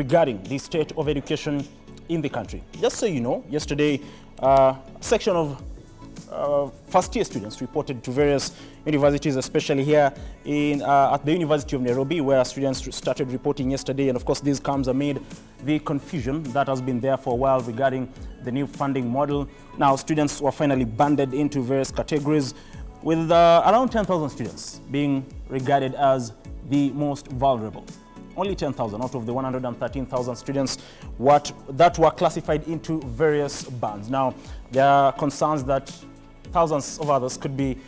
regarding the state of education in the country. Just so you know, yesterday, a section of first-year students reported to various universities, especially here in at the University of Nairobi, where students started reporting yesterday. And of course, this comes amid the confusion that has been there for a while regarding the new funding model. Now, students were finally banded into various categories, with around 10,000 students being regarded as the most vulnerable. Only 10,000 out of the 113,000 students that were classified into various bands. Now, there are concerns that thousands of others could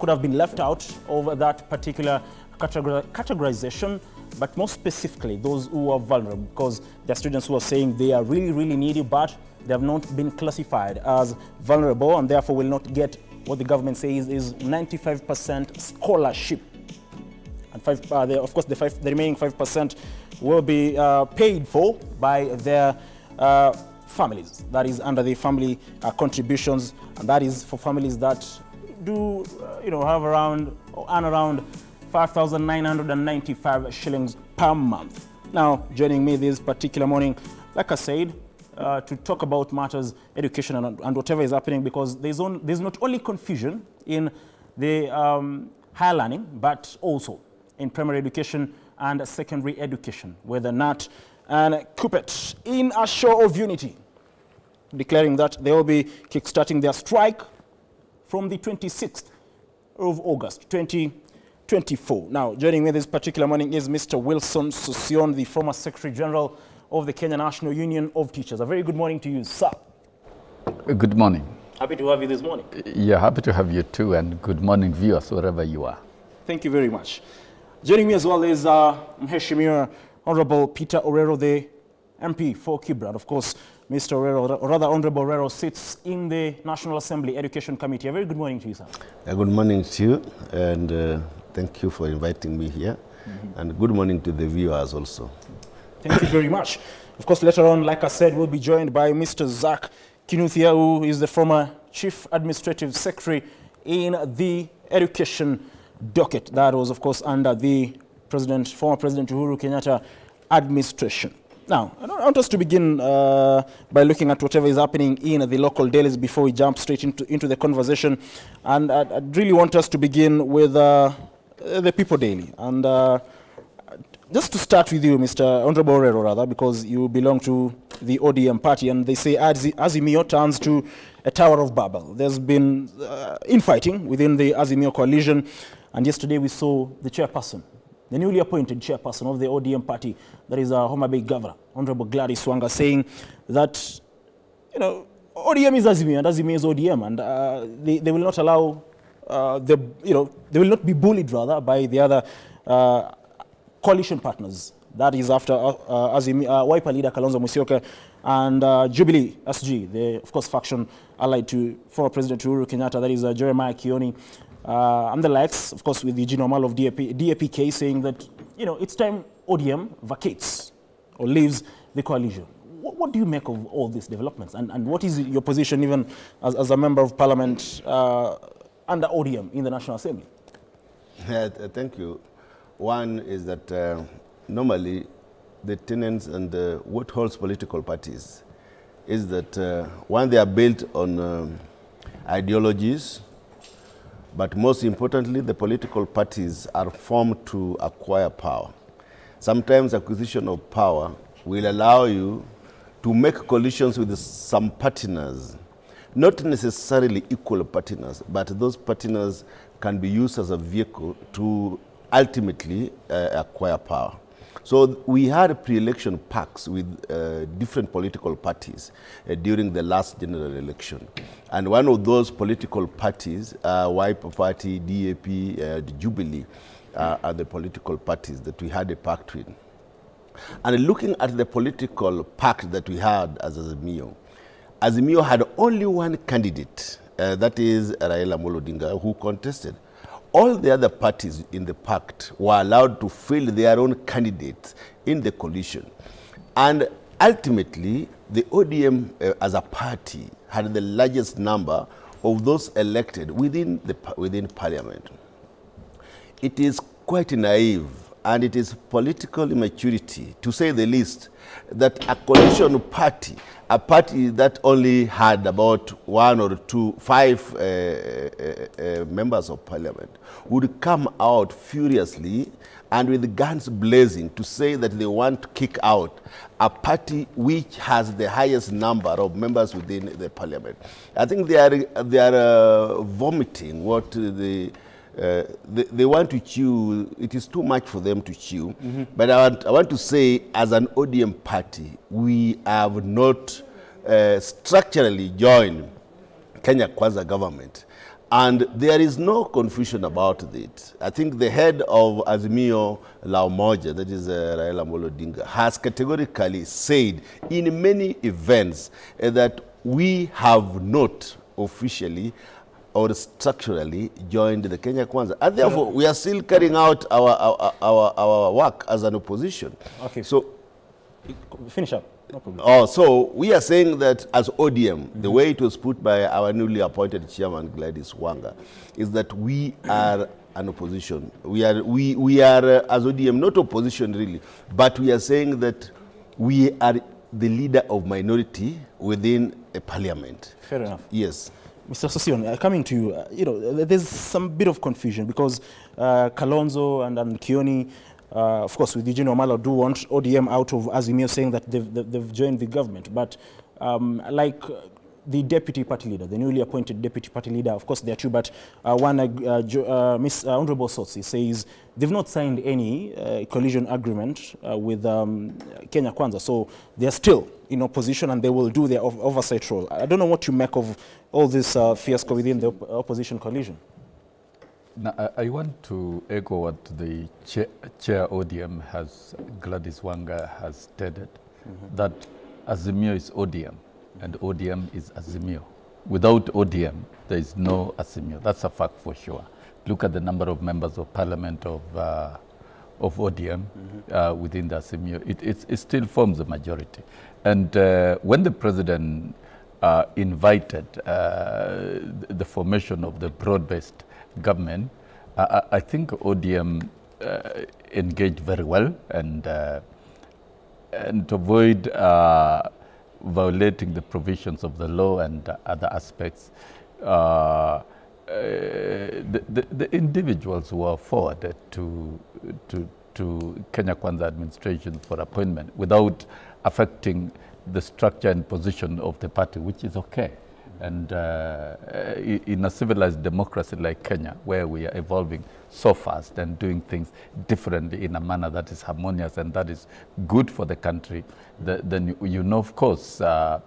have been left out of that particular categorization, but more specifically those who are vulnerable, because there are students who are saying they are really, really needy, but they have not been classified as vulnerable and therefore will not get what the government says is 95% scholarship. And of course, the remaining 5% will be paid for by their families. That is under the family contributions, and that is for families that do, have around or earn around 5,995 shillings per month. Now, joining me this particular morning, like I said, to talk about matters education and whatever is happening, because there's not only confusion in the higher learning, but also in primary education and secondary education, where the NAT and KUPPET, in a show of unity, declaring that they will be kickstarting their strike from the 26th of August, 2024. Now, joining me this particular morning is Mr. Wilson Susion, the former Secretary General of the Kenya National Union of Teachers. A very good morning to you, sir. Good morning. Happy to have you this morning. Yeah, happy to have you too, and good morning, viewers, wherever you are. Thank you very much. Joining me as well is Mheshimiwa Honorable Peter Orero, the MP for Kibra. Of course, Mr. Orero, or rather Honorable Orero, sits in the National Assembly Education Committee. A very good morning to you, sir. Good morning to you, and thank you for inviting me here. And good morning to the viewers also. Thank you very much. Of course, later on, like I said, we'll be joined by Mr. Zach Kinuthia, who is the former Chief Administrative Secretary in the Education Docket. That was, of course, under the former President Uhuru Kenyatta administration. Now, I want us to begin by looking at whatever is happening in the local dailies before we jump straight into the conversation. And I'd really want us to begin with the People Daily. And just to start with you, Mr. Honorable Orero, rather, because you belong to the ODM party, and they say Azimio turns to a Tower of Babel. There's been infighting within the Azimio coalition, and yesterday we saw the chairperson, the newly appointed chairperson of the ODM party, that is Homa Bay Governor, Honorable Gladys Wanga, saying that, ODM is Azimio and Azimio is ODM, and they will not allow, they will not be bullied, rather, by the other coalition partners. That is after Wiper leader Kalonzo Musyoka and Jubilee SG, the, of course, faction allied to former President Uhuru Kenyatta, that is Jeremiah Kioni, and the likes, of course, with Eugene Wamalwa of DAPK, saying that, it's time ODM vacates or leaves the coalition. What do you make of all these developments? And what is your position, even as a member of parliament under ODM in the National Assembly? Thank you. One is that normally the tenets and what holds political parties is that one, they are built on ideologies, but most importantly, the political parties are formed to acquire power. Sometimes acquisition of power will allow you to make coalitions with some partners, not necessarily equal partners, but those partners can be used as a vehicle to ultimately acquire power. So we had pre-election pacts with different political parties during the last general election. And one of those political parties, Wiper Party, DAP, Jubilee, are the political parties that we had a pact with. And looking at the political pact that we had as Azimio, Azimio had only one candidate, that is Raila Amolo Odinga, who contested. All the other parties in the pact were allowed to field their own candidates in the coalition. And ultimately, the ODM as a party had the largest number of those elected within parliament. It is quite naive and it is political immaturity, to say the least, that a coalition party, a party that only had about 1 or 2, 5 members of parliament, would come out furiously and with guns blazing to say that they want to kick out a party which has the highest number of members within the parliament. I think they are vomiting what they want to chew. It is too much for them to chew. But I want to say, as an ODM party, we have not structurally joined Kenya Kwanza government. And there is no confusion about it. I think the head of Azimio La Umoja, that is Raila Amolo Odinga, has categorically said in many events that we have not officially or structurally joined the Kenya Kwanza. And therefore, we are still carrying out our work as an opposition. Okay. So, finish up. No problem. Oh, so we are saying that as ODM, the way it was put by our newly appointed chairman, Gladys Wanga, is that we are an opposition. We are as ODM, not opposition really, but we are saying that we are the leader of minority within a parliament. Fair enough. Yes. Mr. Sosion, coming to you, you know, there's some bit of confusion because Kalonzo and Kioni, of course, with Eugene Wamalwa, do want ODM out of Azimio, saying that they've joined the government. But like the deputy party leader, the newly appointed deputy party leader, of course, there are two, but Miss Honorable Sotsi says they've not signed any coalition agreement with Kenya Kwanza. So they're still in opposition and they will do their oversight role. I don't know what you make of all this fiasco within the opposition coalition. Now, I want to echo what the chair ODM Gladys Wanga has stated, that Azimio is ODM and ODM is Azimio. Without ODM, there is no Azimio. That's a fact for sure. Look at the number of members of parliament of ODM within the Azimio. It still forms a majority. And when the president invited the formation of the broad-based government, I think ODM engaged very well and to avoid violating the provisions of the law and other aspects, the individuals who were forwarded to Kenya Kwanza administration for appointment without affecting the structure and position of the party, which is okay. And in a civilized democracy like Kenya, where we are evolving so fast and doing things differently in a manner that is harmonious and that is good for the country, then you know, of course, the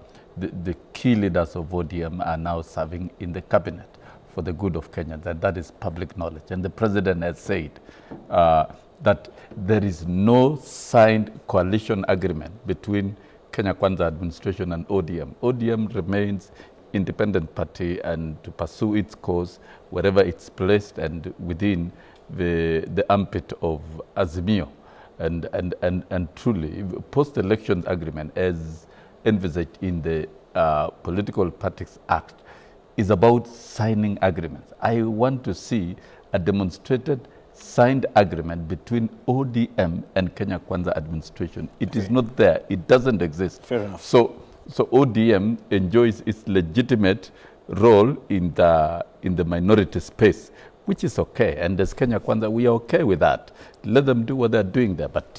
key leaders of ODM are now serving in the cabinet for the good of Kenya. That is public knowledge. And the president has said that there is no signed coalition agreement between Kenya Kwanza administration and ODM. ODM remains independent party and to pursue its cause wherever it's placed and within the armpit of Azimio. And truly, post-election agreement as envisaged in the Political Parties Act is about signing agreements. I want to see a demonstrated signed agreement between ODM and Kenya Kwanza administration. It is not there. It doesn't exist. Fair enough. So ODM enjoys its legitimate role in the minority space, which is okay. And as Kenya Kwanza, we are okay with that. Let them do what they're doing there. But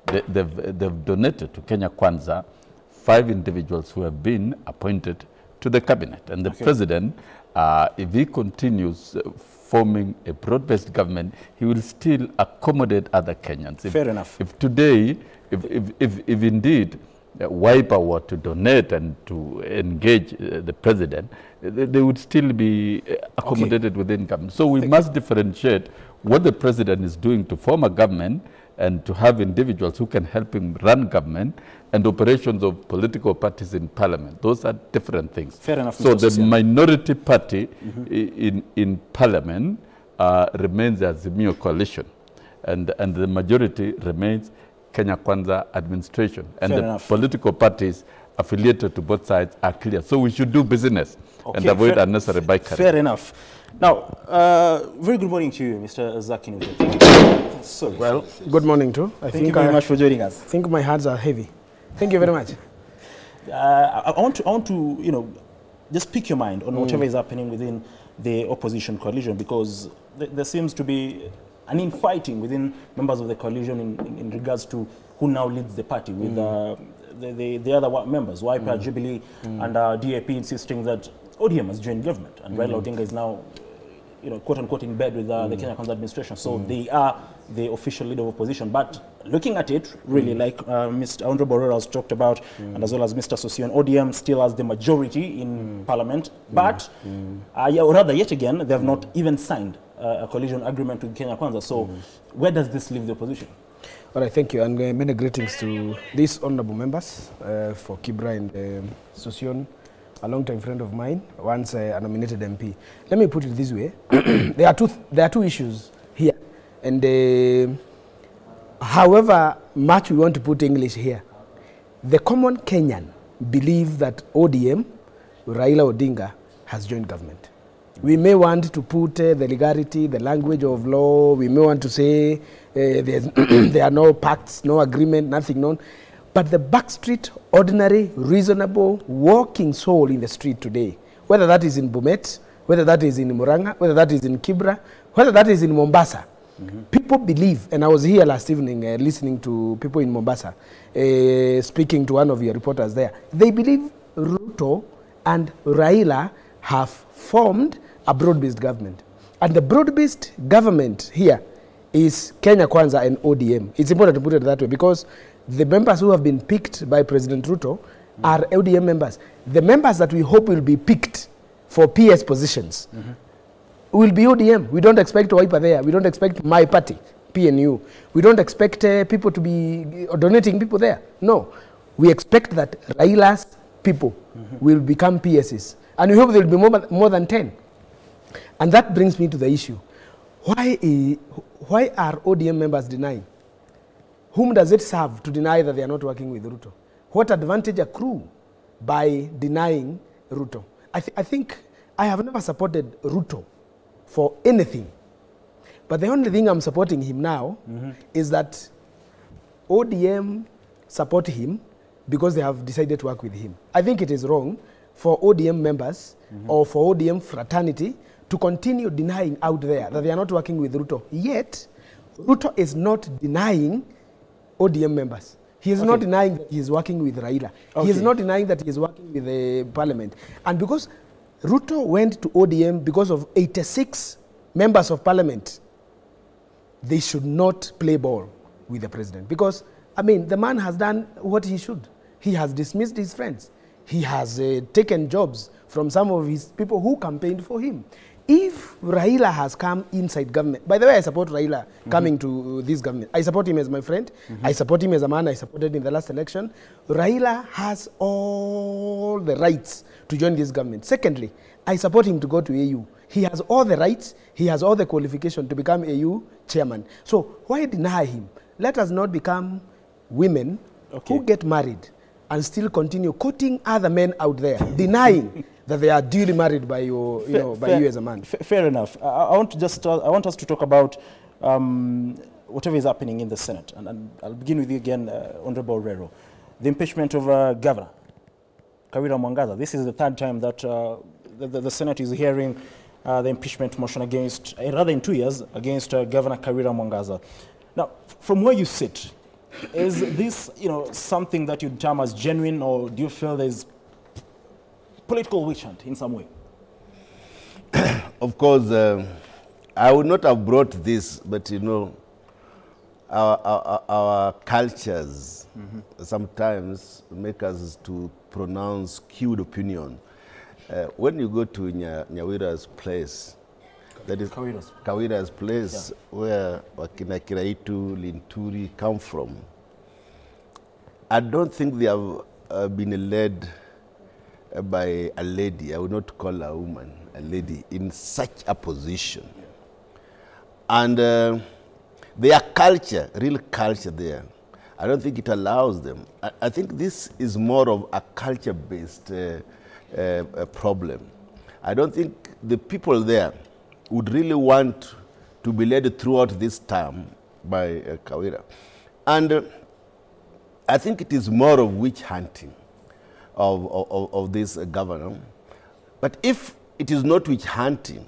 they've donated to Kenya Kwanza 5 individuals who have been appointed to the cabinet. And the president, if he continues forming a broad-based government, he will still accommodate other Kenyans. Fair enough. If today, if indeed Wiper were to donate and to engage the president, they would still be accommodated within government. So we must differentiate what the president is doing to form a government and to have individuals who can help him run government and operations of political parties in parliament. Those are different things. Fair enough. So the minority party in parliament remains the Azimio coalition, and the majority remains Kenya Kwanza administration. And the political parties affiliated to both sides are clear. So we should do business and avoid unnecessary bickering. Fair enough. Now, very good morning to you, Mr. Zach Kinuthia. Thank you. Sorry. Well, good morning too. Thank you very much for joining us. I think my hands are heavy. Thank you very much. I want to, you know, just pick your mind on whatever is happening within the opposition coalition, because there seems to be an infighting within members of the coalition in regards to who now leads the party, with the other members, YPR, Jubilee, and DAP insisting that ODM has joined government, and Raila Odinga is now, you know, quote unquote, in bed with the Kenya Kwanza administration. So they are the official leader of opposition. But looking at it, really, like Mr. Honorable Borrero has talked about, and as well as Mr. Sosion, ODM still has the majority in Parliament. But, or rather, yet again, they have not even signed a coalition agreement with Kenya Kwanza. So where does this leave the opposition? All right, thank you. And many greetings to these honorable members for Kibra and Sosion, a long-time friend of mine, once a nominated MP. Let me put it this way. there are two issues here. And however much we want to put English here, the common Kenyan believe that ODM, Raila Odinga, has joined government. We may want to put the legality, the language of law. We may want to say there are no pacts, no agreement, nothing known. But the backstreet, ordinary, reasonable, walking soul in the street today, whether that is in Bomet, whether that is in Muranga, whether that is in Kibra, whether that is in Mombasa, people believe, and I was here last evening listening to people in Mombasa, speaking to one of your reporters there, they believe Ruto and Raila have formed a broad-based government. And the broad-based government here is Kenya Kwanza and ODM. It's important to put it that way, because the members who have been picked by President Ruto are ODM members. The members that we hope will be picked for PS positions will be ODM. We don't expect Wiper there. We don't expect my party, PNU. We don't expect people to be donating people there. No. We expect that Raila's people will become PSs. And we hope there will be more than 10. And that brings me to the issue. Why are ODM members denying? Whom does it serve to deny that they are not working with Ruto? What advantage accrue by denying Ruto? I think I have never supported Ruto for anything. But the only thing I'm supporting him now is that ODM support him because they have decided to work with him. I think it is wrong for ODM members or for ODM fraternity to continue denying out there that they are not working with Ruto. Yet, Ruto is not denying ODM members. He is not denying that he is working with Raila. He is not denying that he is working with the parliament. And because Ruto went to ODM because of 86 members of parliament, they should not play ball with the president. Because, I mean, the man has done what he should. He has dismissed his friends. He has taken jobs from some of his people who campaigned for him. If Raila has come inside government, by the way, I support Raila coming to this government. I support him as my friend. I support him as a man I supported in the last election. Raila has all the rights to join this government. Secondly, I support him to go to AU. He has all the rights. He has all the qualifications to become AU chairman. So why deny him? Let us not become women who get married and still continue quoting other men out there, denying that they are duly married by you, by you as a man. Fair enough. I want us to talk about whatever is happening in the Senate, and I'll begin with you again, Honorable Borrero. The impeachment of Governor Kawira Mwangaza. This is the third time that the Senate is hearing the impeachment motion against, rather in 2 years, against Governor Kawira Mwangaza. Now, from where you sit, is this, something that you'd term as genuine, or do you feel there's political witch hunt in some way? Of course, I would not have brought this, but our cultures sometimes make us to pronounce skewed opinion. When you go to Nyawira's place, that is Kawira's place, where Wakina Kiraitu, Linturi come from, I don't think they have been led by a lady. I would not call a woman a lady in such a position. And their culture, real culture there, I don't think it allows them. I think this is more of a culture-based problem. I don't think the people there would really want to be led throughout this term by Kawira. And I think it is more of witch hunting of this governor. But if it is not witch hunting,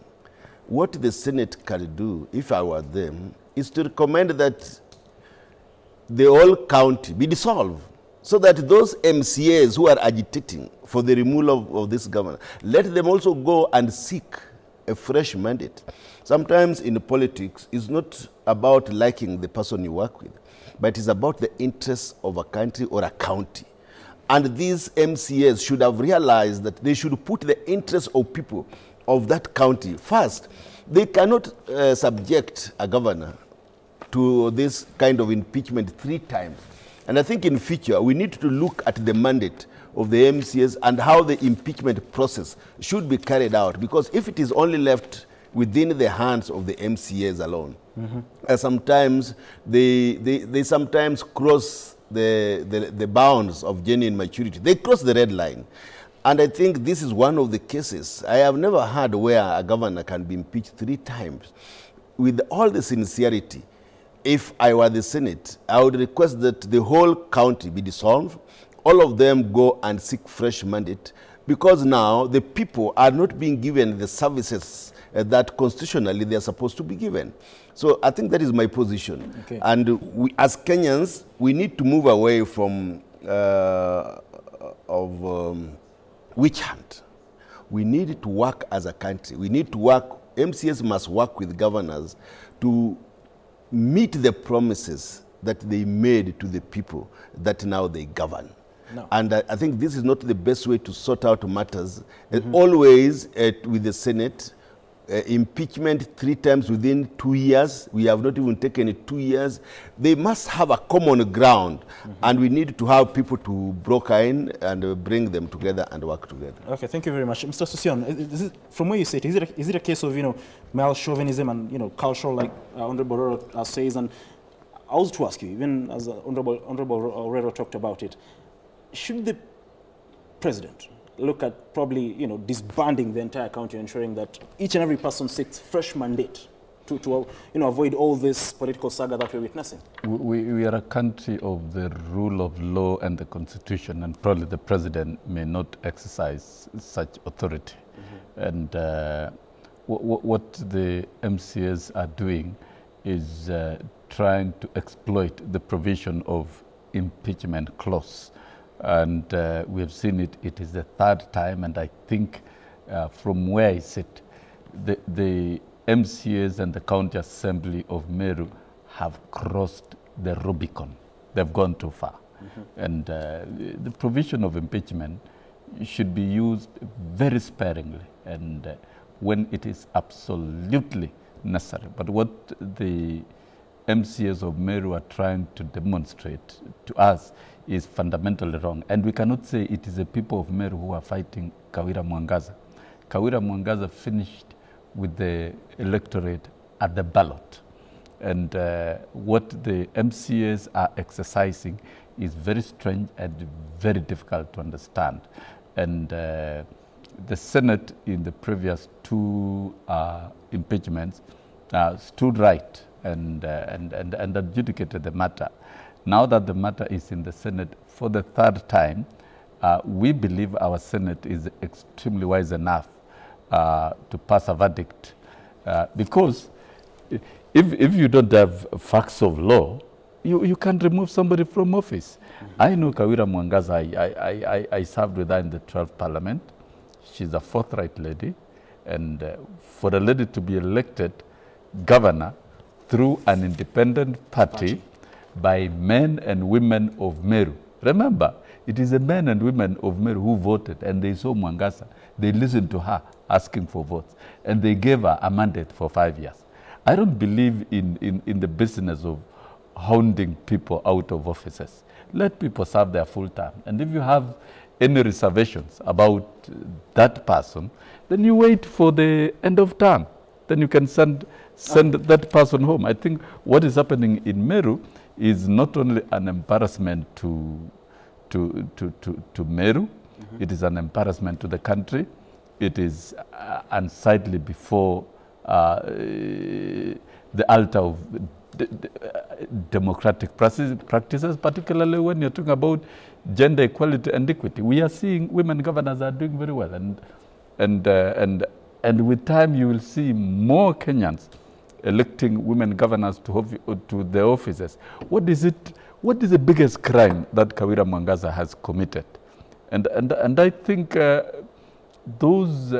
what the Senate can do, if I were them, is to recommend that the whole county be dissolved, so that those MCAs who are agitating for the removal of this governor, let them also go and seek a fresh mandate. Sometimes in politics, it's not about liking the person you work with, but it's about the interests of a country or a county. And these MCAs should have realized that they should put the interests of people of that county first. They cannot subject a governor to this kind of impeachment 3 times. And I think in future, we need to look at the mandate of the MCAs and how the impeachment process should be carried out. Because if it is only left within the hands of the MCAs alone, sometimes they sometimes cross the bounds of genuine maturity. They cross the red line. And I think this is one of the cases. I have never heard where a governor can be impeached 3 times. With all the sincerity, if I were the Senate, I would request that the whole county be dissolved, all of them go and seek fresh mandate, because now the people are not being given the services that constitutionally they are supposed to be given. So I think that is my position. Okay. And we, as Kenyans, we need to move away from witch hunt. We need to work as a country. We need to work, MCAs must work with governors to meet the promises that they made to the people that now they govern. No. And I think this is not the best way to sort out matters. Always with the Senate, impeachment 3 times within 2 years. We have not even taken it 2 years. They must have a common ground, and we need to have people to broker in and bring them together and work together. Okay, thank you very much. Mr. Susion, from where you sit, is it a case of, male chauvinism and, cultural, like Honorable Orero says? And I was to ask you, even as Honorable Orero talked about it, should the president look at probably, disbanding the entire county, ensuring that each and every person seeks fresh mandate to avoid all this political saga that we're witnessing? We are a country of the rule of law and the constitution, and probably the president may not exercise such authority. And what the MCAs are doing is trying to exploit the provision of impeachment clause. And we have seen it. It is the 3rd time, and I think from where I sit, the MCAs and the County Assembly of Meru have crossed the Rubicon. They've gone too far. And the provision of impeachment should be used very sparingly and when it is absolutely necessary. But what the MCAs of Meru are trying to demonstrate to us is fundamentally wrong. And we cannot say it is the people of Meru who are fighting Kawira Mwangaza. Kawira Mwangaza finished with the electorate at the ballot. And what the MCAs are exercising is very strange and very difficult to understand. And the Senate in the previous 2 impeachments stood right and adjudicated the matter. Now that the matter is in the Senate for the 3rd time, we believe our Senate is extremely wise enough to pass a verdict. Because if you don't have facts of law, you can't remove somebody from office. I know Kawira Mwangaza. I served with her in the 12th Parliament. She's a forthright lady. And for a lady to be elected governor through an independent party by men and women of Meru. Remember, it is the men and women of Meru who voted, and they saw Mwangaza. They listened to her asking for votes, and they gave her a mandate for 5 years. I don't believe in the business of hounding people out of offices. Let people serve their full term. And if you have any reservations about that person, then you wait for the end of term. Then you can send that person home. I think what is happening in Meru is not only an embarrassment to Meru, it is an embarrassment to the country. It is unsightly before the altar of democratic practices, particularly when you're talking about gender equality and equity. We are seeing women governors are doing very well, and with time you will see more Kenyans electing women governors to their offices. What is the biggest crime that Kawira Mwangaza has committed? And I think those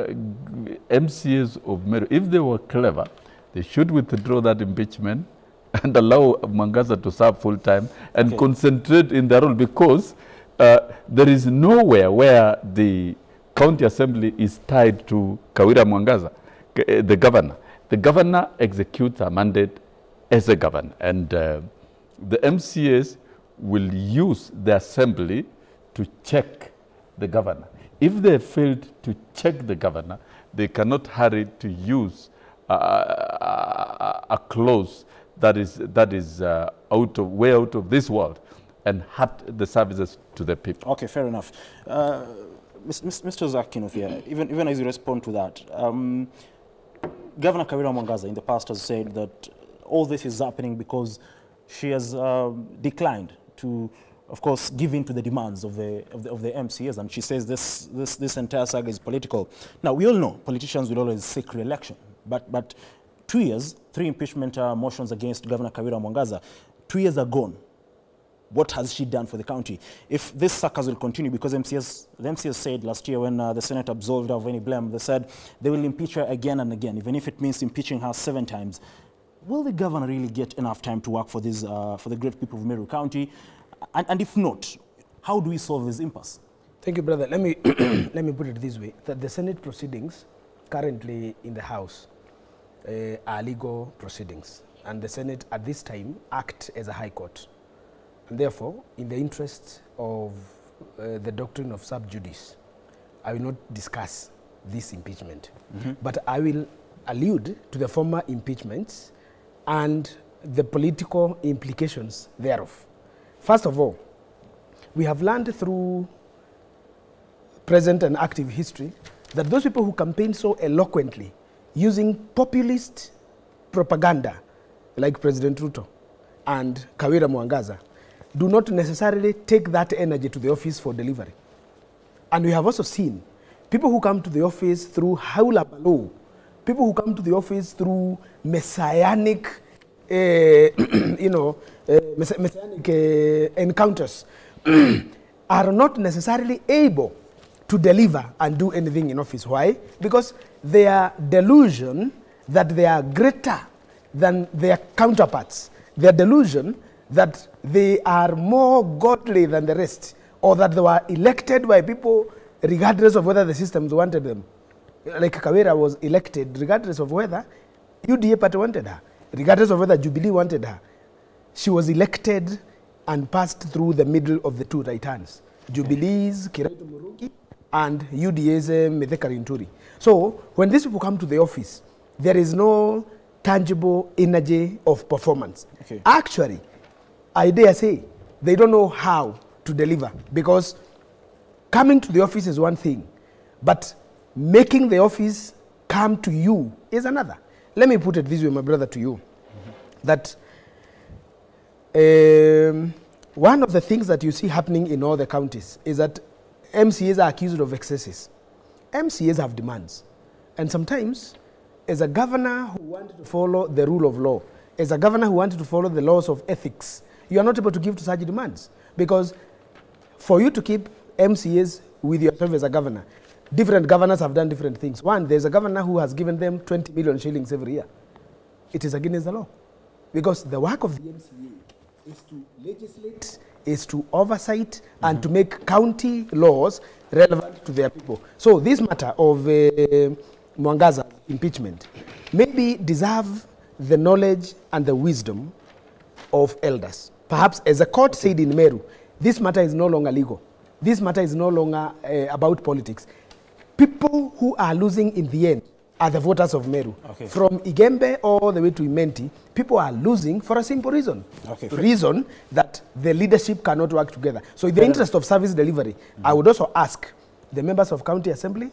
MCAs of Meru, if they were clever, they should withdraw that impeachment and allow Mwangaza to serve full time and concentrate in their role, because there is nowhere where the county assembly is tied to Kawira Mwangaza, the governor. The governor executes a mandate as a governor, and the MCAs will use the assembly to check the governor. If they failed to check the governor, they cannot hurry to use a clause that is way out of this world and hurt the services to the people. Okay, fair enough. Mr. Zach Kinofia, even as you respond to that, Governor Kawira Mwangaza in the past has said that all this is happening because she has declined to, of course, give in to the demands of the MCAs, and she says this entire saga is political. Now, we all know politicians will always seek re-election, but 2 years, 3 impeachment motions against Governor Kawira Mwangaza, 2 years are gone. What has she done for the county? If this circus will continue, because the MCAs said last year when the Senate absolved her of any blame, they said they will impeach her again and again, even if it means impeaching her 7 times. Will the governor really get enough time to work for this, for the great people of Meru County? And if not, how do we solve this impasse? Thank you, brother. Let me let me put it this way: that the Senate proceedings currently in the House are legal proceedings, and the Senate at this time act as a high court. And therefore, in the interest of the doctrine of sub judice, I will not discuss this impeachment. But I will allude to the former impeachments and the political implications thereof. First of all, we have learned through present and active history that those people who campaign so eloquently using populist propaganda, like President Ruto and Kawira Mwangaza, do not necessarily take that energy to the office for delivery. And we have also seen people who come to the office through hawla balo, people who come to the office through messianic, messianic encounters are not necessarily able to deliver and do anything in office. Why? Because their delusion that they are greater than their counterparts, their delusion that they are more godly than the rest, or that they were elected by people regardless of whether the systems wanted them. Like Kawira was elected regardless of whether UDA party wanted her, regardless of whether Jubilee wanted her. She was elected and passed through the middle of the 2 right hands, Jubilee's Kiraitu Murugi and UDA's Mithika Rinturi. So when these people come to the office, there is no tangible energy of performance. Actually, I dare say, they don't know how to deliver, because coming to the office is one thing, but making the office come to you is another. Let me put it this way, my brother, to you, that one of the things that you see happening in all the counties is that MCAs are accused of excesses. MCAs have demands. And sometimes, as a governor who wanted to follow the rule of law, as a governor who wanted to follow the laws of ethics, you are not able to give to such demands. Because for you to keep MCAs with yourself as a governor, different governors have done different things. One, there's a governor who has given them 20 million shillings every year. It is against the law. Because the work of the MCA is to legislate, is to oversight, and to make county laws relevant to their people. So this matter of Mwangaza impeachment maybe deserve the knowledge and the wisdom of elders. Perhaps, as the court said in Meru, this matter is no longer legal. This matter is no longer about politics. People who are losing in the end are the voters of Meru. From Igembe all the way to Imenti, people are losing for a simple reason. Reason that the leadership cannot work together. So in the interest of service delivery, I would also ask the members of county assembly,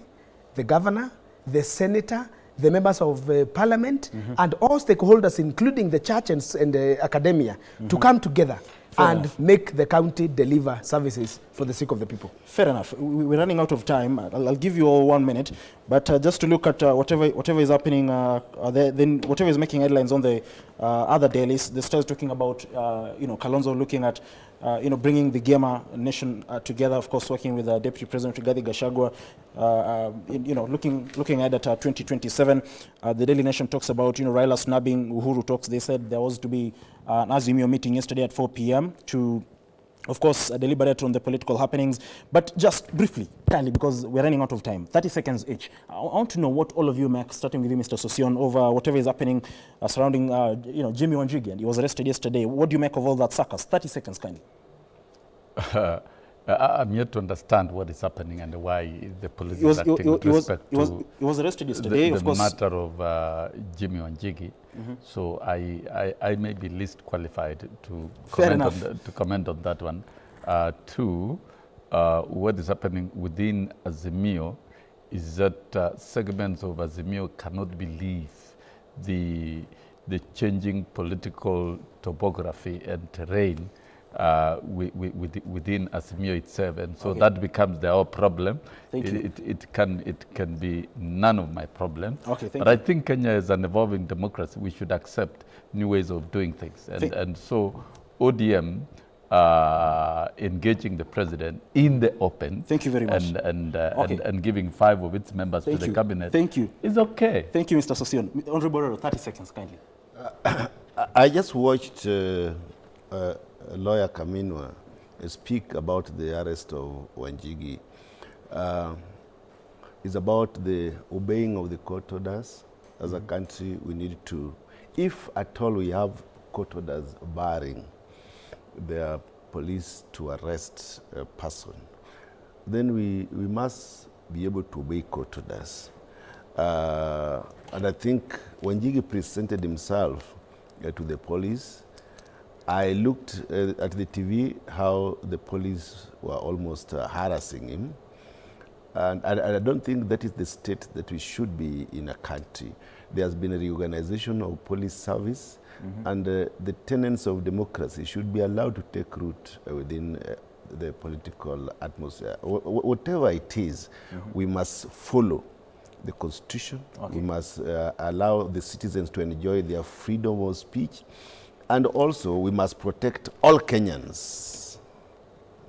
the governor, the senator, the members of parliament, and all stakeholders, including the church and the academia, to come together and make the county deliver services for the sake of the people. Fair enough. We're running out of time. I'll give you all 1 minute, but just to look at whatever is happening, then whatever is making headlines on the other dailies. The Star is talking about Kalonzo looking at bringing the Gema nation together. Of course, working with Deputy President Rigathi Gachagua. Looking ahead at 2027. The Daily Nation talks about Raila snubbing Uhuru talks. They said there was to be an Azimio meeting yesterday at 4 p.m. to, of course, deliberate on the political happenings. But just briefly, kindly, because we're running out of time, 30 seconds each. I want to know what all of you make, starting with you, Mr. Sosion, over whatever is happening surrounding, Jimmy Wanjigi, and he was arrested yesterday. What do you make of all that circus? 30 seconds, kindly. I'm yet to understand what is happening and why the police is acting with respect to he was arrested yesterday, the of course. matter of Jimmy Wanjigi. So I may be least qualified to comment on that one. Two, what is happening within Azimio is that segments of Azimio cannot believe the changing political topography and terrain within Azimio itself, and so that becomes their problem. It can be none of my problem. But I think Kenya is an evolving democracy. We should accept new ways of doing things, and so ODM engaging the president in the open. Thank you very much. And giving 5 of its members to the cabinet. Thank you. Is okay. Thank you, Mr. Sosion. Honorable Bororo, 30 seconds, kindly. I just watched Lawyer Kaminwa speak about the arrest of Wanjigi. It's about the obeying of the court orders. As a country, we need to, if at all we have court orders barring the police to arrest a person, then we must be able to obey court orders. And I think Wanjigi presented himself to the police. I looked at the TV how the police were almost harassing him. And I don't think that is the state that we should be in a country. There has been a reorganization of police service, and the tenets of democracy should be allowed to take root within the political atmosphere. Whatever it is, we must follow the Constitution. We must allow the citizens to enjoy their freedom of speech. And also, we must protect all Kenyans.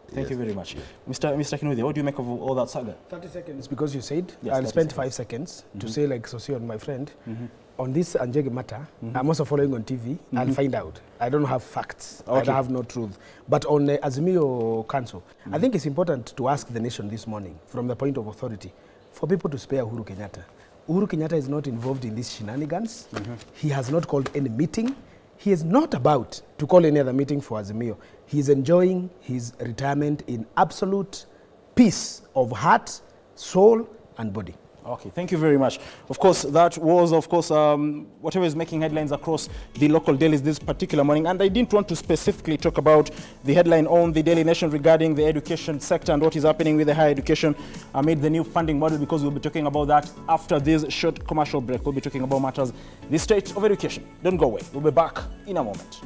Thank you very much. Mr. Kinuthia, what do you make of all that saga? 30 seconds, because you said, Yes, I'll 30 spend seconds. 5 seconds to say, like Sosion, my friend, on this Wanjigi matter, I'm also following on TV. I'll find out. I don't have facts. I don't have no truth. But on Azimio Council, I think it's important to ask the nation this morning, from the point of authority, for people to spare Uhuru Kenyatta. Uhuru Kenyatta is not involved in these shenanigans. He has not called any meeting. He is not about to call any other meeting for Azimio. He is enjoying his retirement in absolute peace of heart, soul, and body. Okay, thank you very much. Of course, that was, whatever is making headlines across the local dailies this particular morning. And I didn't want to specifically talk about the headline on the Daily Nation regarding the education sector and what is happening with the higher education amid the new funding model, because we'll be talking about that after this short commercial break. We'll be talking about matters, the state of education. Don't go away. We'll be back in a moment.